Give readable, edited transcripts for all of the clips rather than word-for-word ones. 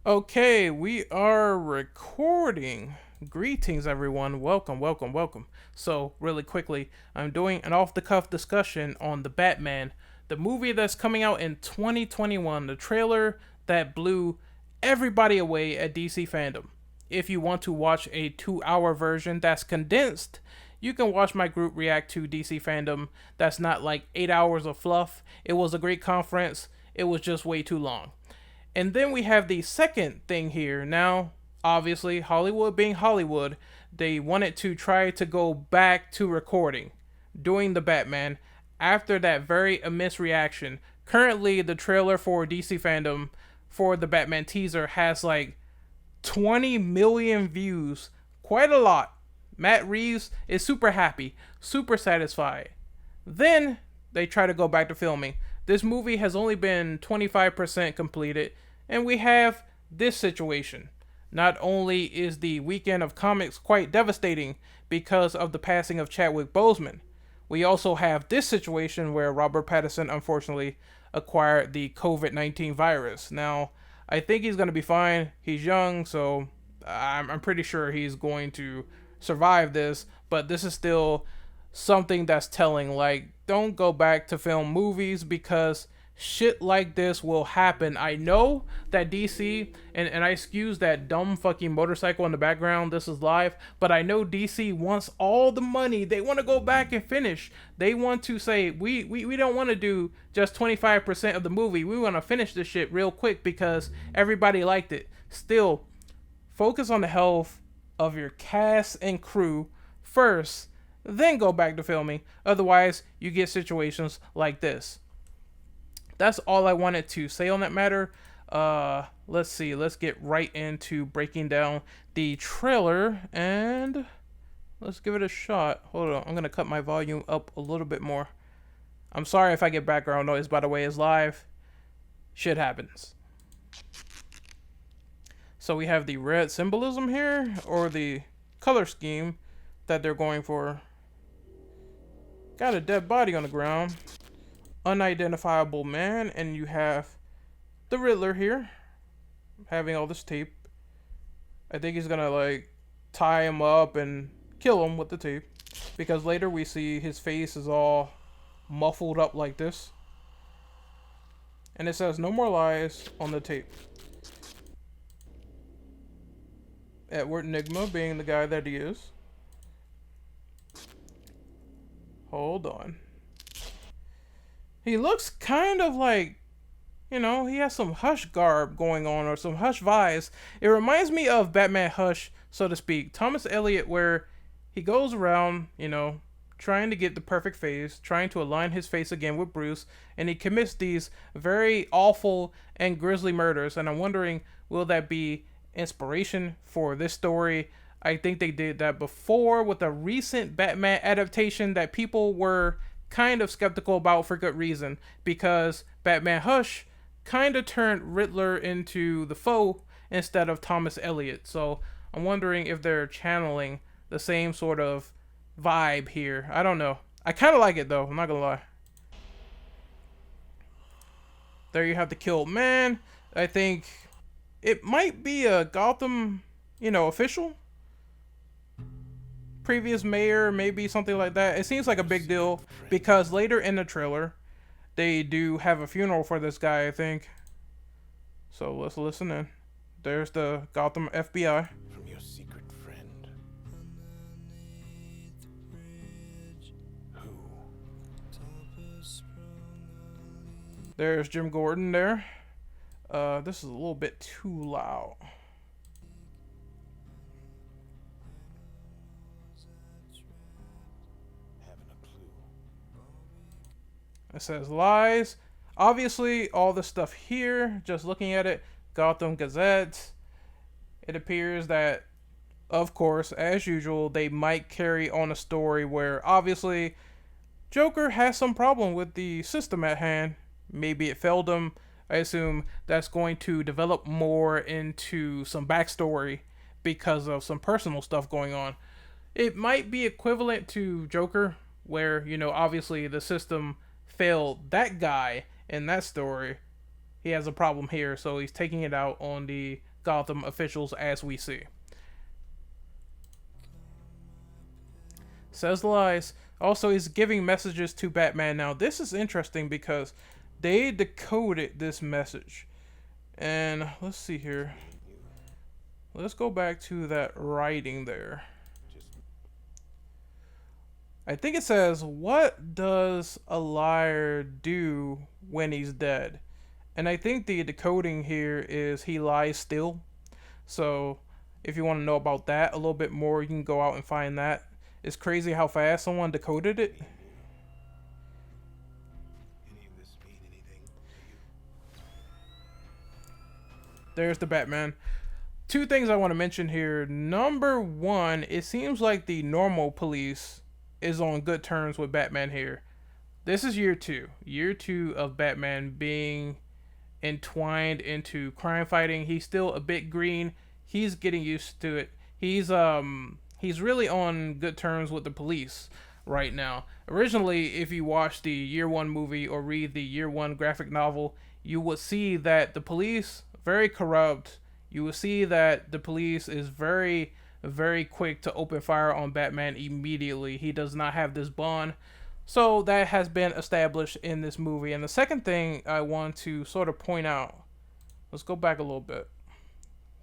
Okay, we are recording. Greetings, everyone. Welcome, welcome, welcome. So, really quickly, I'm doing an off the cuff discussion on The Batman, the movie that's coming out in 2021, the trailer that blew everybody away at DC fandom. If you want to watch a 2 hour version that's condensed, you can watch my group react to DC fandom. That's not like 8 hours of fluff. It was a great conference, it was just way too long. And then we have the second thing here. Now, obviously, Hollywood being Hollywood, they wanted to try to go back to recording, doing the Batman after that very amiss reaction. Currently, the trailer for DC fandom for the Batman teaser has like 20 million views. Quite a lot. Matt Reeves is super happy, super satisfied. Then they try to go back to filming. This movie has only been 25% completed, and we have this situation. Not only is the weekend of comics quite devastating because of the passing of Chadwick Boseman, we also have this situation where Robert Pattinson unfortunately acquired the COVID-19 virus. Now, I think he's going to be fine. He's young, so I'm pretty sure he's going to survive this, but this is still something that's telling. Like, don't go back to film movies because shit like this will happen. I know that DC, and I excuse that dumb fucking motorcycle in the background, this is live, but I know DC wants all the money. They want to go back and finish. They want to say, we don't want to do just 25% of the movie. We want to finish this shit real quick because everybody liked it. Still, focus on the health of your cast and crew first, then go back to filming. Otherwise, you get situations like this. That's all I wanted to say on that matter. Let's see. Let's get right into breaking down the trailer and let's give it a shot. Hold on. I'm going to cut my volume up a little bit more. I'm sorry if I get background noise, by the way. It's live. Shit happens. So we have the red symbolism here, or the color scheme that they're going for. Got a dead body on the ground. Unidentifiable man, and you have the Riddler here having all this tape. I think he's gonna like tie him up and kill him with the tape, because later we see his face is all muffled up like this, and it says "No more lies" on the tape. Edward Nygma being the guy that he is. Hold on. He looks kind of like, he has some Hush garb going on, or some Hush vibes. It reminds me of Batman Hush, so to speak. Thomas Elliot, where he goes around, trying to get the perfect face, trying to align his face again with Bruce, and he commits these very awful and grisly murders. And I'm wondering, will that be inspiration for this story? I think they did that before with a recent Batman adaptation that people were kind of skeptical about for good reason, because Batman Hush kind of turned Riddler into the foe instead of Thomas Elliot. So I'm wondering if they're channeling the same sort of vibe here. I don't know. I kind of like it though, I'm not gonna lie. There you have the killed man. I think it might be a Gotham, official. Previous mayor, maybe something like that. It seems like a big deal because later in the trailer, they do have a funeral for this guy, I think. So let's listen in. There's the Gotham FBI. From your secret friend. Who? There's Jim Gordon there. This is a little bit too loud. It says lies. Obviously, all the stuff here, just looking at it, Gotham Gazette, it appears that, of course, as usual, they might carry on a story where, obviously, Joker has some problem with the system at hand. Maybe it failed him. I assume that's going to develop more into some backstory because of some personal stuff going on. It might be equivalent to Joker, where, obviously the system failed that guy in that story. He has a problem here, so he's taking it out on the Gotham officials as we see. Says lies. Also, he's giving messages to Batman. Now, this is interesting because they decoded this message. And let's see here. Let's go back to that writing there. I think it says, "What does a liar do when he's dead?" And I think the decoding here is he lies still. So if you want to know about that a little bit more, you can go out and find that. It's crazy how fast someone decoded it. There's the Batman. Two things I want to mention here. Number one, it seems like the normal police is on good terms with Batman here. This is year two. Year two of Batman being entwined into crime fighting. He's still a bit green. He's getting used to it. He's really on good terms with the police right now. Originally, if you watch the year one movie or read the year one graphic novel, you would see that the police very corrupt. You will see that the police is very, very quick to open fire on Batman immediately. He does not have this bond. So that has been established in this movie. And the second thing I want to sort of point out, let's go back a little bit.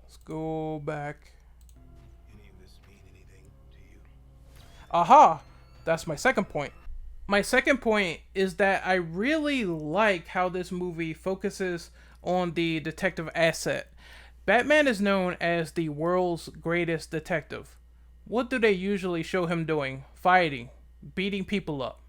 Let's go back. Any of this mean anything to you? Aha! That's my second point. My second point is that I really like how this movie focuses on the detective asset. Batman is known as the world's greatest detective. What do they usually show him doing? Fighting, beating people up,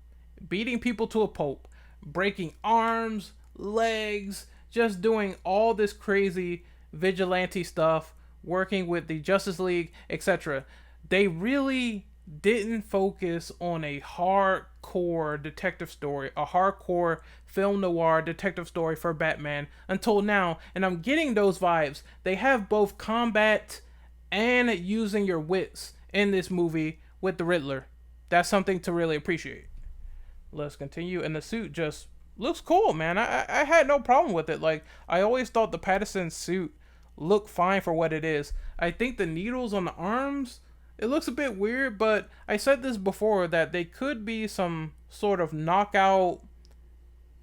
beating people to a pulp, breaking arms, legs, just doing all this crazy vigilante stuff, working with the Justice League, etc. They really didn't focus on a hardcore detective story, a hardcore film noir detective story for Batman until now, and I'm getting those vibes. They have both combat and using your wits in this movie with the Riddler. That's something to really appreciate. Let's continue, and the suit just looks cool, man. I had no problem with it. Like, I always thought the Pattinson suit looked fine for what it is. I think the needles on the arms, it looks a bit weird, but I said this before that they could be some sort of knockout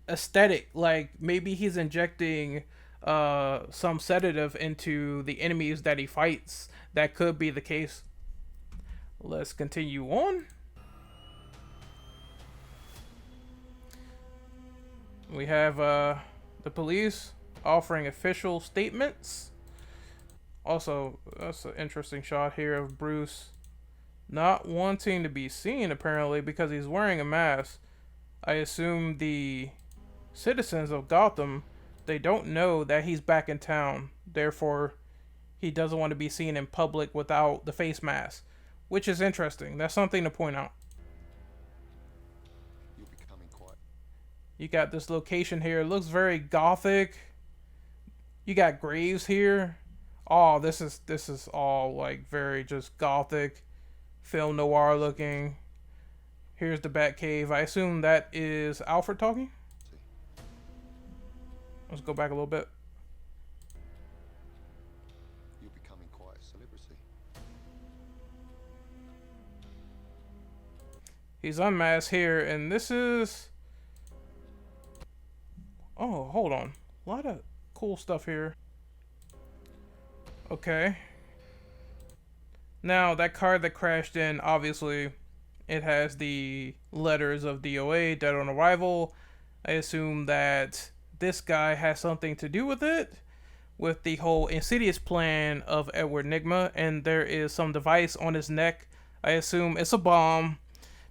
aesthetic. Like maybe he's injecting some sedative into the enemies that he fights. That could be the case. Let's continue on. We have the police offering official statements. Also, that's an interesting shot here of Bruce not wanting to be seen, apparently, because he's wearing a mask. I assume the citizens of Gotham, they don't know that he's back in town. Therefore, he doesn't want to be seen in public without the face mask, which is interesting. That's something to point out. You're becoming quiet. You got this location here. It looks very gothic. You got graves here. Oh, this is all like very just gothic, film noir looking. Here's the Batcave. I assume that is Alfred talking. Let's go back a little bit. You're becoming quite a celebrity. He's unmasked here, and this is... Oh, hold on. A lot of cool stuff here. Okay. Now, that car that crashed in, obviously, it has the letters of DOA, dead on arrival. I assume that this guy has something to do with it, with the whole insidious plan of Edward Nygma, and there is some device on his neck. I assume it's a bomb,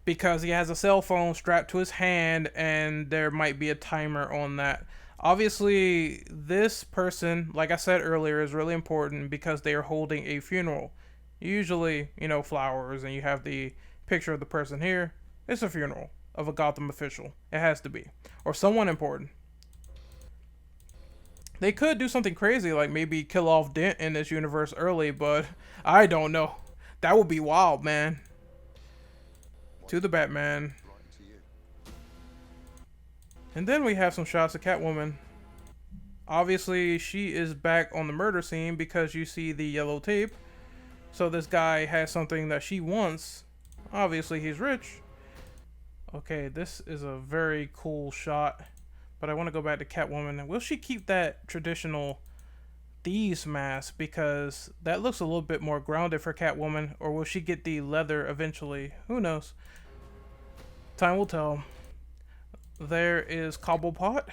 because he has a cell phone strapped to his hand, and there might be a timer on that. Obviously, this person, like I said earlier, is really important because they are holding a funeral. Usually, you know, flowers, and you have the picture of the person here. It's a funeral of a Gotham official. It has to be. Or someone important. They could do something crazy, like maybe kill off Dent in this universe early, but I don't know. That would be wild, man. To the Batman. And then we have some shots of Catwoman. Obviously, she is back on the murder scene because you see the yellow tape. So this guy has something that she wants. Obviously, he's rich. Okay, this is a very cool shot. But I want to go back to Catwoman. Will she keep that traditional thieves mask? Because that looks a little bit more grounded for Catwoman. Or will she get the leather eventually? Who knows? Time will tell. There is Cobblepot.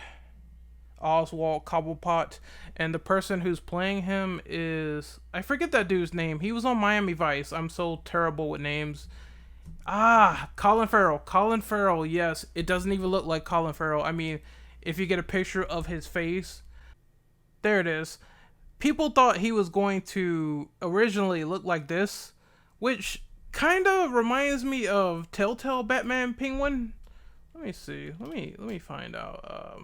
Oswald Cobblepot, and the person who's playing him is, I forget that dude's name. He was on Miami Vice. I'm so terrible with names. Colin Farrell. Colin Farrell, yes. It doesn't even look like Colin Farrell. I mean, if you get a picture of his face, there it is. People thought he was going to originally look like this, which kind of reminds me of Telltale Batman Penguin. Let me see. Let me find out.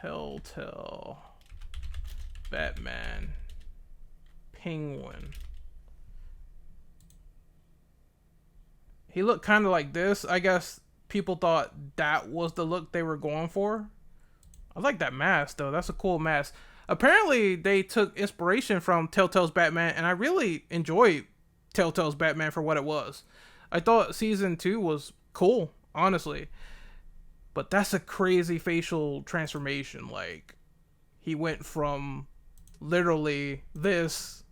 Telltale Batman Penguin. He looked kind of like this. I guess people thought that was the look they were going for. I like that mask though. That's a cool mask. Apparently they took inspiration from Telltale's Batman, and I really enjoyed Telltale's Batman for what it was. I thought season 2 was cool, honestly. But that's a crazy facial transformation. Like, he went from literally this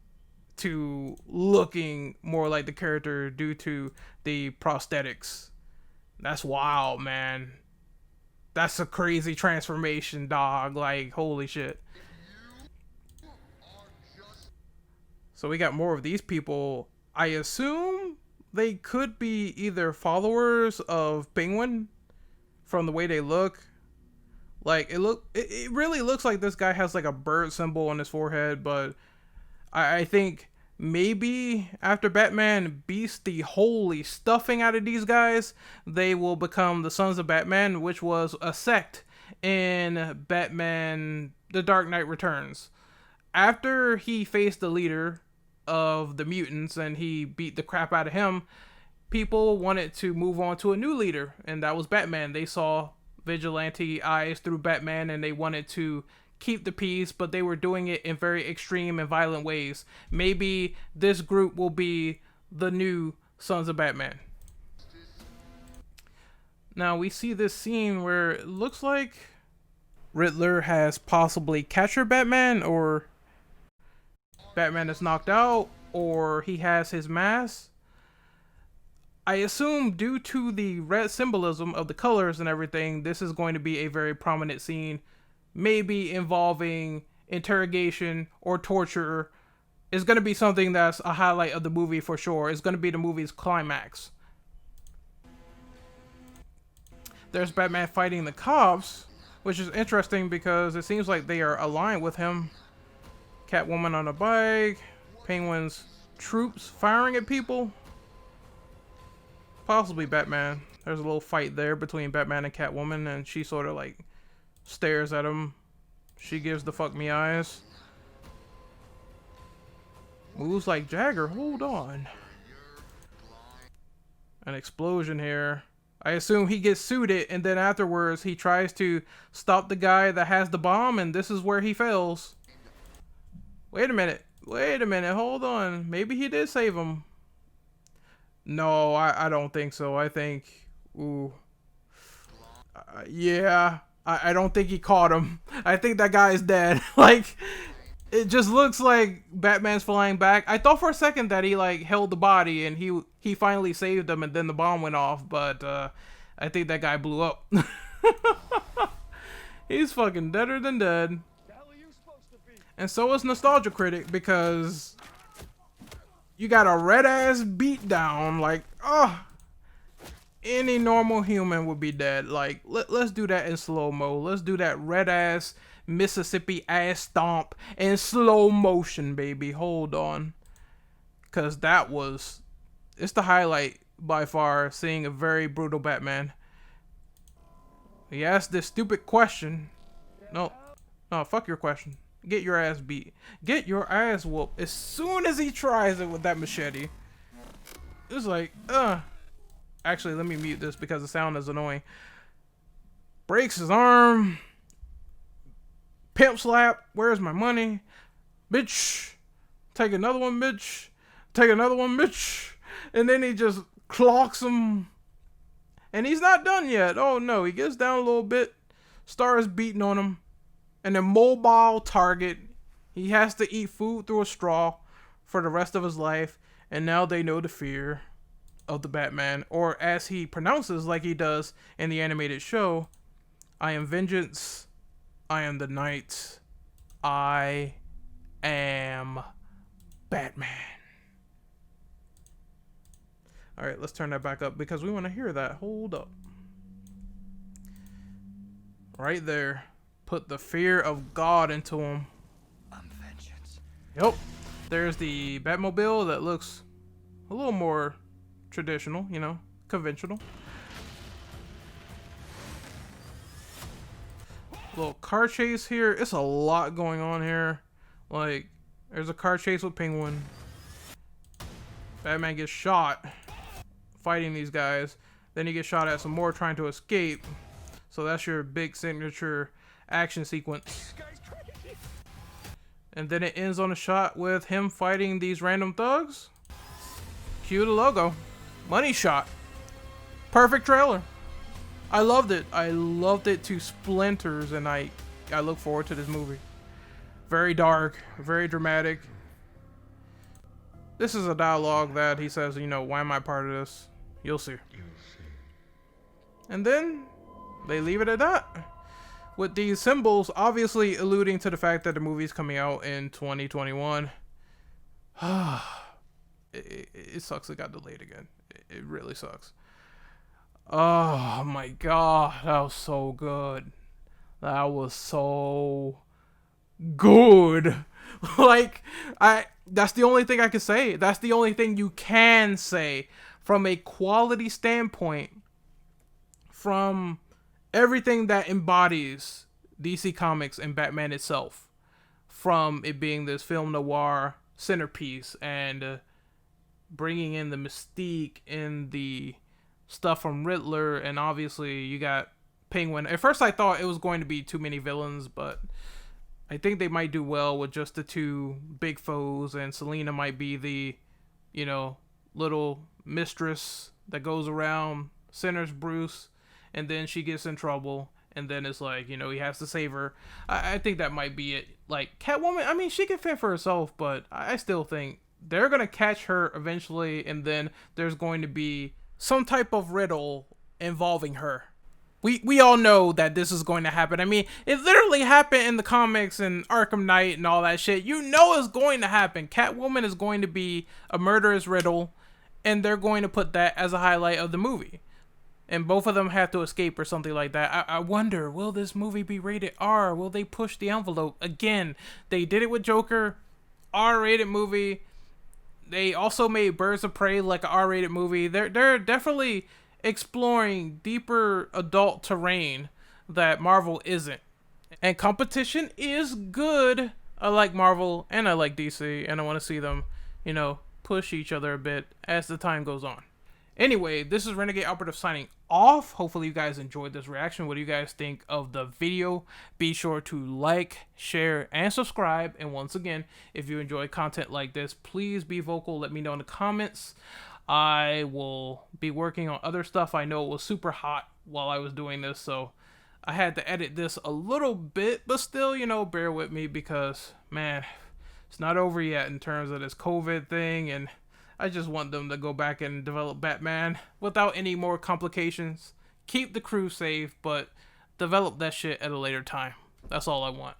to looking more like the character due to the prosthetics. That's wild, man. That's a crazy transformation, dog. Like, holy shit. So we got more of these people. I assume they could be either followers of Penguin from the way they look. Like, it really looks like this guy has like a bird symbol on his forehead, but I think maybe after Batman beats the holy stuffing out of these guys, they will become the Sons of Batman, which was a sect in Batman The Dark Knight Returns. After he faced the leader of the mutants and he beat the crap out of him, people wanted to move on to a new leader, and that was Batman. They saw vigilante eyes through Batman, and they wanted to keep the peace, but they were doing it in very extreme and violent ways. Maybe this group will be the new Sons of Batman. Now we see this scene where it looks like Riddler has possibly captured Batman, or Batman is knocked out, or he has his mask. I assume due to the red symbolism of the colors and everything, this is going to be a very prominent scene, maybe involving interrogation or torture. It's going to be something that's a highlight of the movie for sure. It's going to be the movie's climax. There's Batman fighting the cops, which is interesting because it seems like they are aligned with him. Catwoman on a bike, Penguin's troops firing at people. Possibly Batman. There's a little fight there between Batman and Catwoman, and she sort of like stares at him. She gives the fuck me eyes. Moves like Jagger. Hold on. An explosion here. I assume he gets suited, and then afterwards he tries to stop the guy that has the bomb, and this is where he fails. Wait a minute. Hold on. Maybe he did save him. No, I don't think so. I think, yeah, I don't think he caught him. I think that guy is dead. Like, it just looks like Batman's flying back. I thought for a second that he like held the body and he finally saved him, and then the bomb went off. But I think that guy blew up. He's fucking deader than dead. And so is Nostalgia Critic, because you got a red ass beat down. Like, any normal human would be dead. Like, let's do that in slow-mo. Let's do that red ass Mississippi ass stomp in slow motion, baby. Hold on. Because it's the highlight by far, seeing a very brutal Batman. He asked this stupid question. No, fuck your question. Get your ass beat. Get your ass whooped as soon as he tries it with that machete. It's like, Actually, let me mute this because the sound is annoying. breaks his arm, pimp slap, where's my money? Bitch, take another one, bitch. Take another one, bitch. And then he just clocks him. And he's not done yet. Oh no, he gets down a little bit, starts beating on him. And then mobile target. He has to eat food through a straw for the rest of his life. And now they know the fear of the Batman. Or as he pronounces like he does in the animated show, I am vengeance. I am the night. I am Batman. Alright, let's turn that back up because we want to hear that. Hold up. Right there. Put the fear of God into him. I'm vengeance. Yep. There's the Batmobile that looks a little more traditional, you know, conventional. Little car chase here. It's a lot going on here. Like, there's a car chase with Penguin. Batman gets shot fighting these guys. Then he gets shot at some more trying to escape. So that's your big signature action sequence. And then it ends on a shot with him fighting these random thugs. Cue the logo. Money shot. Perfect trailer. I loved it. I loved it to splinters, and I look forward to this movie. Very dark, very dramatic. This is a dialogue that he says, you know, why am I part of this? You'll see. And then they leave it at that. With these symbols obviously alluding to the fact that the movie's coming out in 2021. It sucks it got delayed again. It really sucks. Oh my god, that was so good. That was so good. Like, that's the only thing I can say. That's the only thing you can say from a quality standpoint, from everything that embodies DC Comics and Batman itself, from it being this film noir centerpiece and bringing in the mystique and the stuff from Riddler, and obviously you got Penguin. At first I thought it was going to be too many villains, but I think they might do well with just the two big foes, and Selina might be the, you know, little mistress that goes around, centers Bruce, and then she gets in trouble, and then it's like, you know, he has to save her. I think that might be it. Like, Catwoman, I mean, she can fend for herself, but I still think they're going to catch her eventually, and then there's going to be some type of riddle involving her. We all know that this is going to happen. I mean, it literally happened in the comics and Arkham Knight and all that shit. You know it's going to happen. Catwoman is going to be a murderous riddle, and they're going to put that as a highlight of the movie. And both of them have to escape or something like that. I wonder, will this movie be rated R? Will they push the envelope? Again, they did it with Joker, R-rated movie. They also made Birds of Prey like an R-rated movie. They're definitely exploring deeper adult terrain that Marvel isn't. And competition is good. I like Marvel and I like DC, and I want to see them, you know, push each other a bit as the time goes on. Anyway, this is Renegade Operative signing off. Hopefully you guys enjoyed this reaction. What do you guys think of the video? Be sure to like, share, and subscribe. And once again, if you enjoy content like this, please be vocal. Let me know in the comments. I will be working on other stuff. I know it was super hot while I was doing this, so I had to edit this a little bit, but still, you know, bear with me because, man, it's not over yet in terms of this COVID thing, and I just want them to go back and develop Batman without any more complications. Keep the crew safe, but develop that shit at a later time. That's all I want.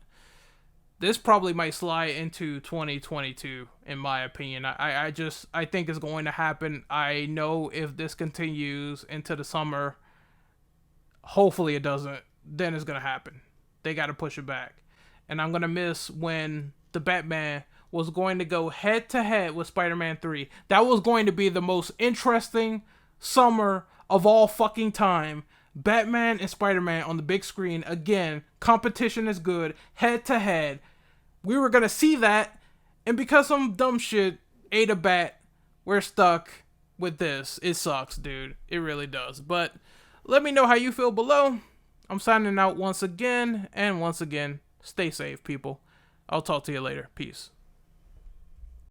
This probably might slide into 2022, in my opinion. I think it's going to happen. I know if this continues into the summer, hopefully it doesn't, then it's going to happen. They got to push it back. And I'm going to miss when the Batman was going to go head to head with Spider-Man 3. That was going to be the most interesting summer of all fucking time. Batman and Spider-Man on the big screen. Again, competition is good. Head to head. We were going to see that. And because some dumb shit ate a bat, we're stuck with this. It sucks, dude. It really does. But let me know how you feel below. I'm signing out once again, and once again, stay safe, people. I'll talk to you later. Peace.